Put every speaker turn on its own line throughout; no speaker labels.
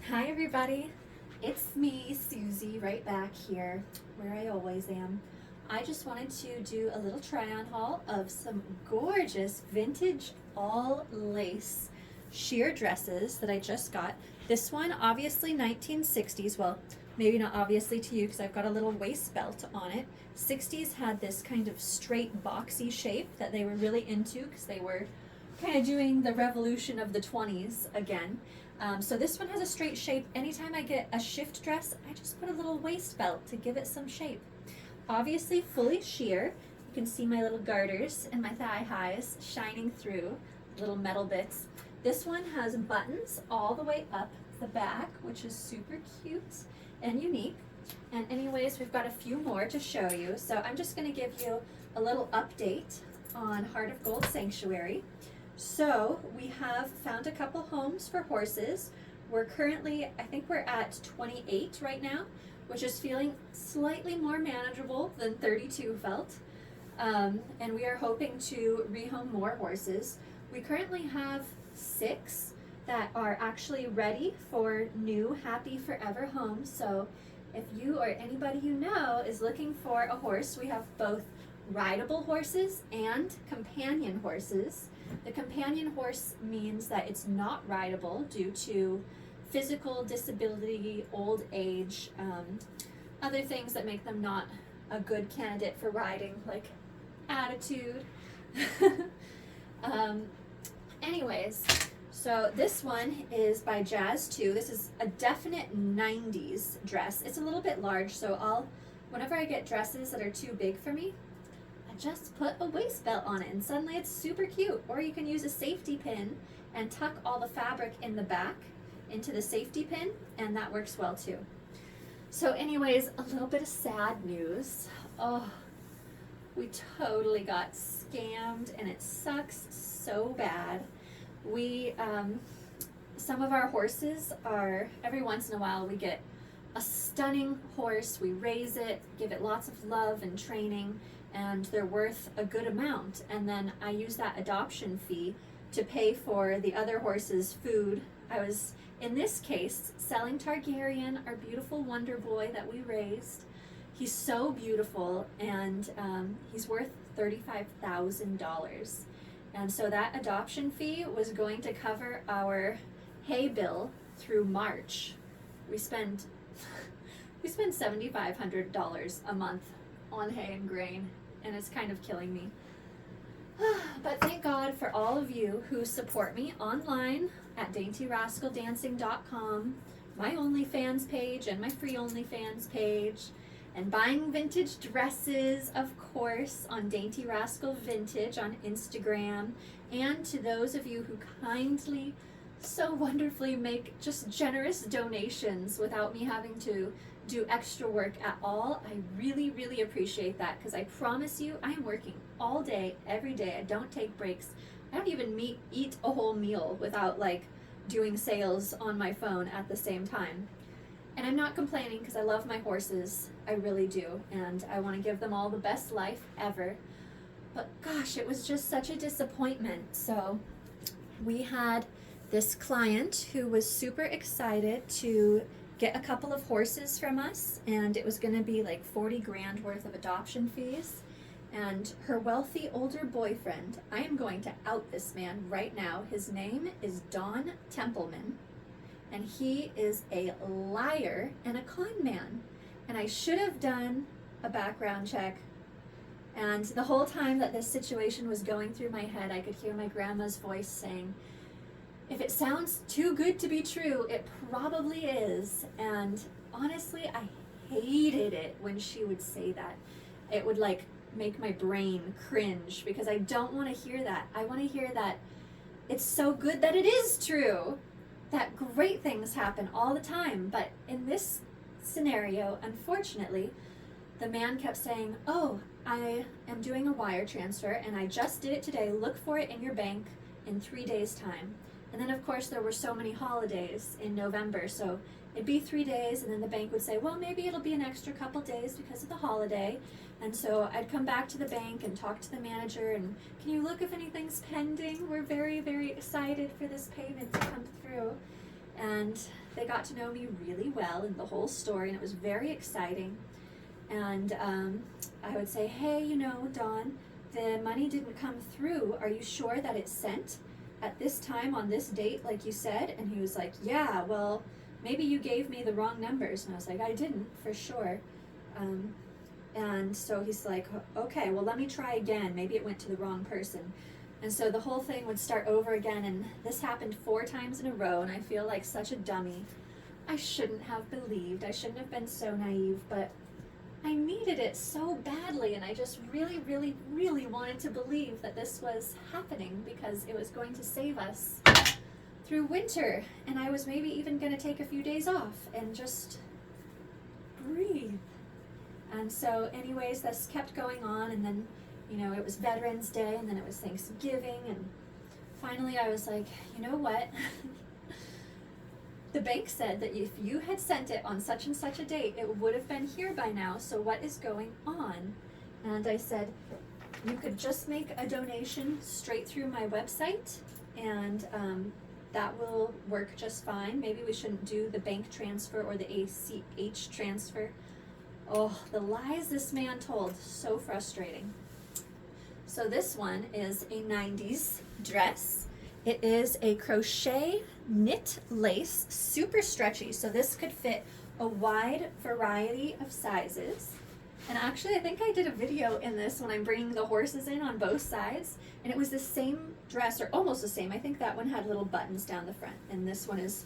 Hi everybody, it's me, Suzy, right back here where I always am. I just wanted to do a little try-on haul of some gorgeous vintage all lace sheer dresses that I just got. This one obviously 1960s, well maybe not obviously to you because I've got a little waist belt on it. 60s had this kind of straight boxy shape that they were really into because they were kind of doing the revolution of the 20s again. So this one has a straight shape. Anytime I get a shift dress, I just put a little waist belt to give it some shape. Obviously fully sheer. You can see my little garters and my thigh highs shining through, little metal bits. This one has buttons all the way up the back, which is super cute and unique. And anyways, we've got a few more to show you. So I'm just gonna give you a little update on Heart of Gold Sanctuary. So we have found a couple homes for horses. We're currently, I think we're at 28 right now, which is feeling slightly more manageable than 32 felt. And we are hoping to rehome more horses. We currently have 6 that are actually ready for new happy forever homes. So if you or anybody you know is looking for a horse, we have both rideable horses and companion horses. The companion horse means that it's not rideable due to physical disability, old age, other things that make them not a good candidate for riding, like attitude. Anyways, so this one is by Jazz 2. This is a definite 90s dress. It's a little bit large, so whenever I get dresses that are too big for me, just put a waist belt on it and suddenly it's super cute. Or you can use a safety pin and tuck all the fabric in the back into the safety pin, and that works well too. So anyways, a little bit of sad news. Oh, we totally got scammed and it sucks so bad. Some of our horses are, every once in a while we get a stunning horse, we raise it, give it lots of love and training, and they're worth a good amount, and then I use that adoption fee to pay for the other horse's food. I was, in this case, selling Targaryen, our beautiful wonder boy that we raised. He's so beautiful, and he's worth $35,000, and so that adoption fee was going to cover our hay bill through March. We spend $7,500 a month on hay and grain, and it's kind of killing me. But thank God for all of you who support me online at daintyrascaldancing.com, my OnlyFans page and my free OnlyFans page, and buying vintage dresses, of course, on Dainty Rascal Vintage on Instagram, and to those of you who kindly, so wonderfully make just generous donations without me having to do extra work at all. I really, really appreciate that, because I promise you, I am working all day, every day. I don't take breaks. I don't even eat a whole meal without doing sales on my phone at the same time. And I'm not complaining because I love my horses. I really do. And I want to give them all the best life ever. But gosh, it was just such a disappointment. So we had this client who was super excited to get a couple of horses from us, and it was going to be like 40 grand worth of adoption fees. And her wealthy older boyfriend, I am going to out this man right now. His name is Don Templeman, and he is a liar and a con man. And I should have done a background check. And the whole time that this situation was going through my head, I could hear my grandma's voice saying, if it sounds too good to be true, it probably is. And honestly, I hated it when she would say that. It would make my brain cringe, because I don't want to hear that. I want to hear that it's so good that it is true, that great things happen all the time. But in this scenario, unfortunately, the man kept saying, oh, I am doing a wire transfer and I just did it today. Look for it in your bank in 3 days' time. And then of course there were so many holidays in November, so it'd be 3 days, and then the bank would say, well, maybe it'll be an extra couple days because of the holiday. And so I'd come back to the bank and talk to the manager, and can you look if anything's pending? We're very, very excited for this payment to come through. And they got to know me really well and the whole story, and it was very exciting. And I would say, hey, you know, Dawn, the money didn't come through. Are you sure that it's sent at this time on this date, like you said? And he was like, yeah, well, maybe you gave me the wrong numbers. And I was like, I didn't, for sure. And so he's like, okay, well, let me try again. Maybe it went to the wrong person. And so the whole thing would start over again, and this happened 4 times in a row, and I feel like such a dummy. I shouldn't have believed. I shouldn't have been so naive, but I needed it so badly, and I just really, really, really wanted to believe that this was happening because it was going to save us through winter, and I was maybe even going to take a few days off and just breathe. And so anyways, this kept going on, and then, you know, it was Veterans Day, and then it was Thanksgiving, and finally I was like, you know what? The bank said that if you had sent it on such and such a date, it would have been here by now, so what is going on? And I said, you could just make a donation straight through my website, and that will work just fine. Maybe we shouldn't do the bank transfer or the ACH transfer. Oh, the lies this man told, so frustrating. So this one is a 90s dress. It is a crochet knit lace, super stretchy, so this could fit a wide variety of sizes. And actually, I think I did a video in this when I'm bringing the horses in on both sides, and it was the same dress, or almost the same. I think that one had little buttons down the front, and this one is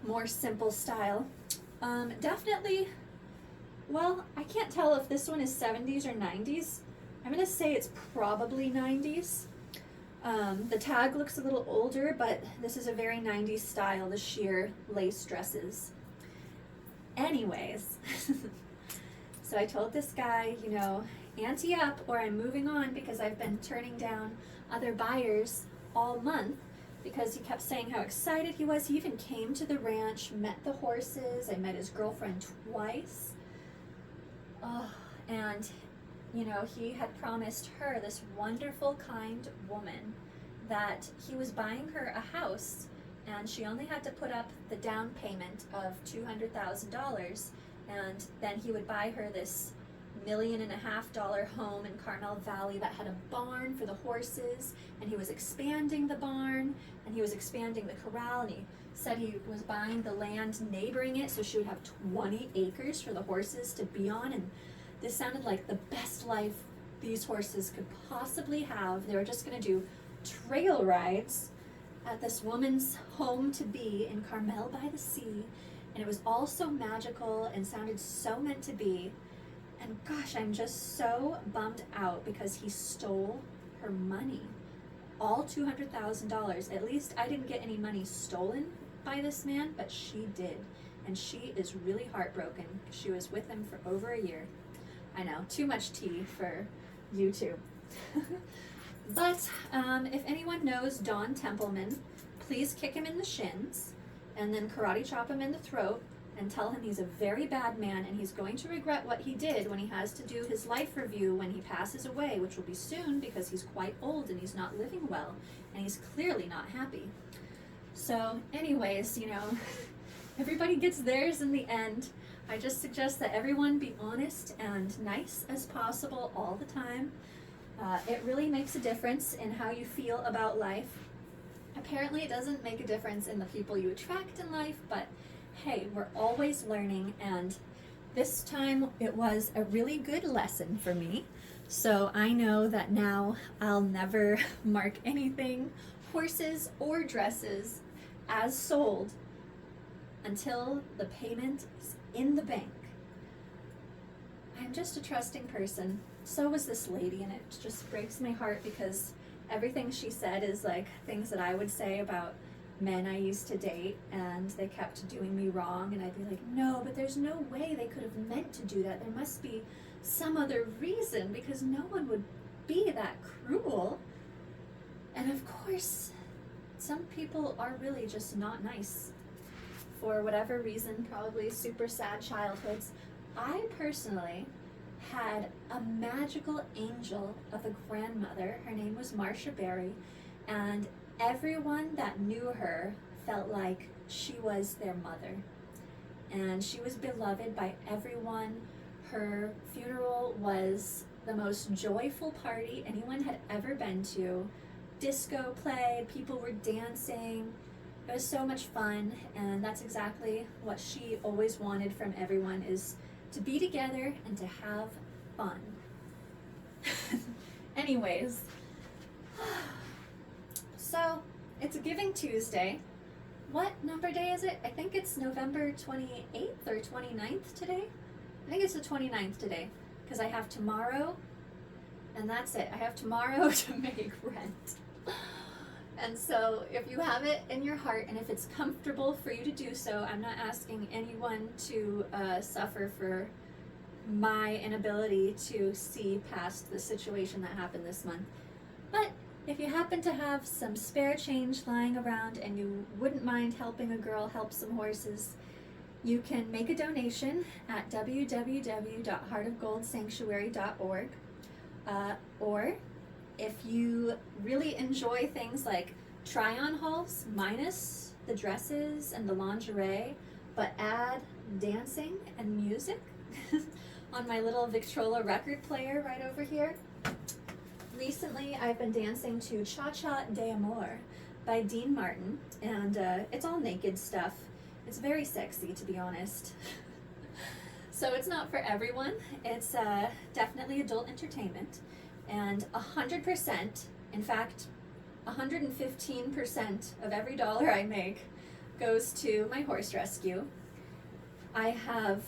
more simple style. Definitely, well, I can't tell if this one is 70s or 90s. I'm gonna say it's probably 90s. The tag looks a little older, but this is a very 90s style, the sheer lace dresses. Anyways, so I told this guy, you know, ante up or I'm moving on, because I've been turning down other buyers all month because he kept saying how excited he was. He even came to the ranch, met the horses. I met his girlfriend twice. Oh, and you know, he had promised her, this wonderful, kind woman, that he was buying her a house, and she only had to put up the down payment of $200,000, and then he would buy her this $1.5 million home in Carmel Valley that had a barn for the horses, and he was expanding the barn, and he was expanding the corral, and he said he was buying the land neighboring it, so she would have 20 acres for the horses to be on, and this sounded like the best life these horses could possibly have. They were just going to do trail rides at this woman's home to be in Carmel by the sea, and it was all so magical and sounded so meant to be. And gosh, I'm just so bummed out because he stole her money, all $200,000. At least I didn't get any money stolen by this man, but she did, and she is really heartbroken. She was with him for over a year. I know, too much tea for YouTube. But if anyone knows Don Templeman, please kick him in the shins and then karate chop him in the throat and tell him he's a very bad man and he's going to regret what he did when he has to do his life review when he passes away, which will be soon because he's quite old and he's not living well and he's clearly not happy. So anyways, you know, everybody gets theirs in the end. I just suggest that everyone be honest and nice as possible all the time. It really makes a difference in how you feel about life. Apparently it doesn't make a difference in the people you attract in life, but hey, we're always learning, and this time it was a really good lesson for me. So I know that now I'll never mark anything, horses or dresses, as sold until the payment is in the bank. I'm just a trusting person. So was this lady, and it just breaks my heart because everything she said is like things that I would say about men I used to date, and they kept doing me wrong, and I'd be like, no, but there's no way they could have meant to do that. There must be some other reason, because no one would be that cruel. And of course, some people are really just not nice for whatever reason, probably super sad childhoods. I personally had a magical angel of a grandmother. Her name was Marcia Berry, and everyone that knew her felt like she was their mother. and she was beloved by everyone. Her funeral was the most joyful party anyone had ever been to. Disco played, people were dancing. It was so much fun, and that's exactly what she always wanted from everyone, is to be together and to have fun. Anyways, so it's Giving Tuesday. What number day is it? I think it's November 28th or 29th today. I think it's the 29th today, because I have tomorrow, and that's it. I have tomorrow to make rent. And so if you have it in your heart, and if it's comfortable for you to do so, I'm not asking anyone to suffer for my inability to see past the situation that happened this month. But if you happen to have some spare change lying around and you wouldn't mind helping a girl help some horses, you can make a donation at www.heartofgoldsanctuary.org. Or if you really enjoy things like try-on hauls, minus the dresses and the lingerie, but add dancing and music on my little Victrola record player right over here. Recently, I've been dancing to Cha Cha de Amor by Dean Martin, and it's all naked stuff. It's very sexy, to be honest. So it's not for everyone. It's definitely adult entertainment, and 100%, in fact, 115% of every dollar I make goes to my horse rescue. I have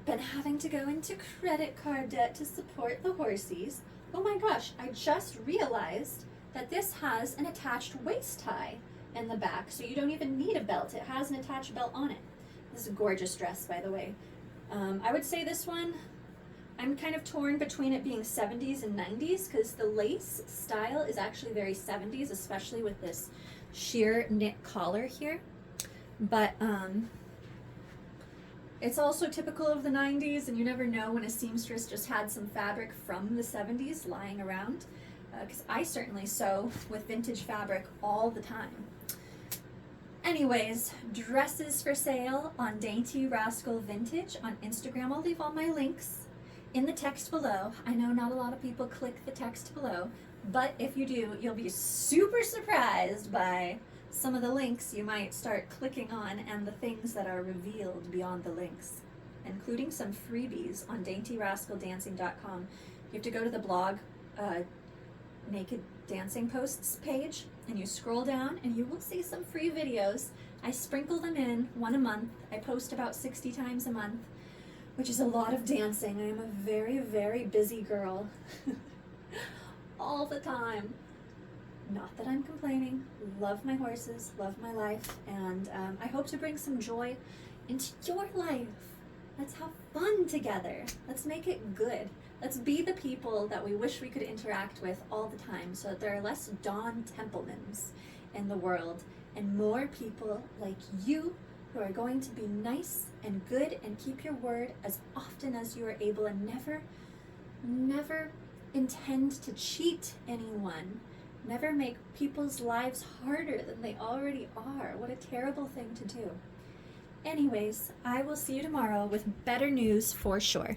been having to go into credit card debt to support the horsies. Oh my gosh, I just realized that this has an attached waist tie in the back, so you don't even need a belt. It has an attached belt on it. This is a gorgeous dress, by the way. I would say this one, I'm kind of torn between it being 70s and 90s, because the lace style is actually very 70s, especially with this sheer knit collar here. But it's also typical of the 90s, and you never know when a seamstress just had some fabric from the 70s lying around, because I certainly sew with vintage fabric all the time. Anyways, dresses for sale on Dainty Rascal Vintage on Instagram. I'll leave all my links in the text below. I know not a lot of people click the text below, but if you do, you'll be super surprised by some of the links you might start clicking on and the things that are revealed beyond the links, including some freebies on daintyrascaldancing.com. You have to go to the blog naked dancing posts page, and you scroll down and you will see some free videos. I sprinkle them in one a month. I post about 60 times a month, which is a lot of dancing. I am a very, very busy girl all the time. Not that I'm complaining. Love my horses, love my life, and I hope to bring some joy into your life. Let's have fun together. Let's make it good. Let's be the people that we wish we could interact with all the time, so that there are less Dawn Templemans in the world and more people like you who are going to be nice and good and keep your word as often as you are able, and never intend to cheat anyone. Never make people's lives harder than they already are. What a terrible thing to do. Anyways, I will see you tomorrow with better news for sure.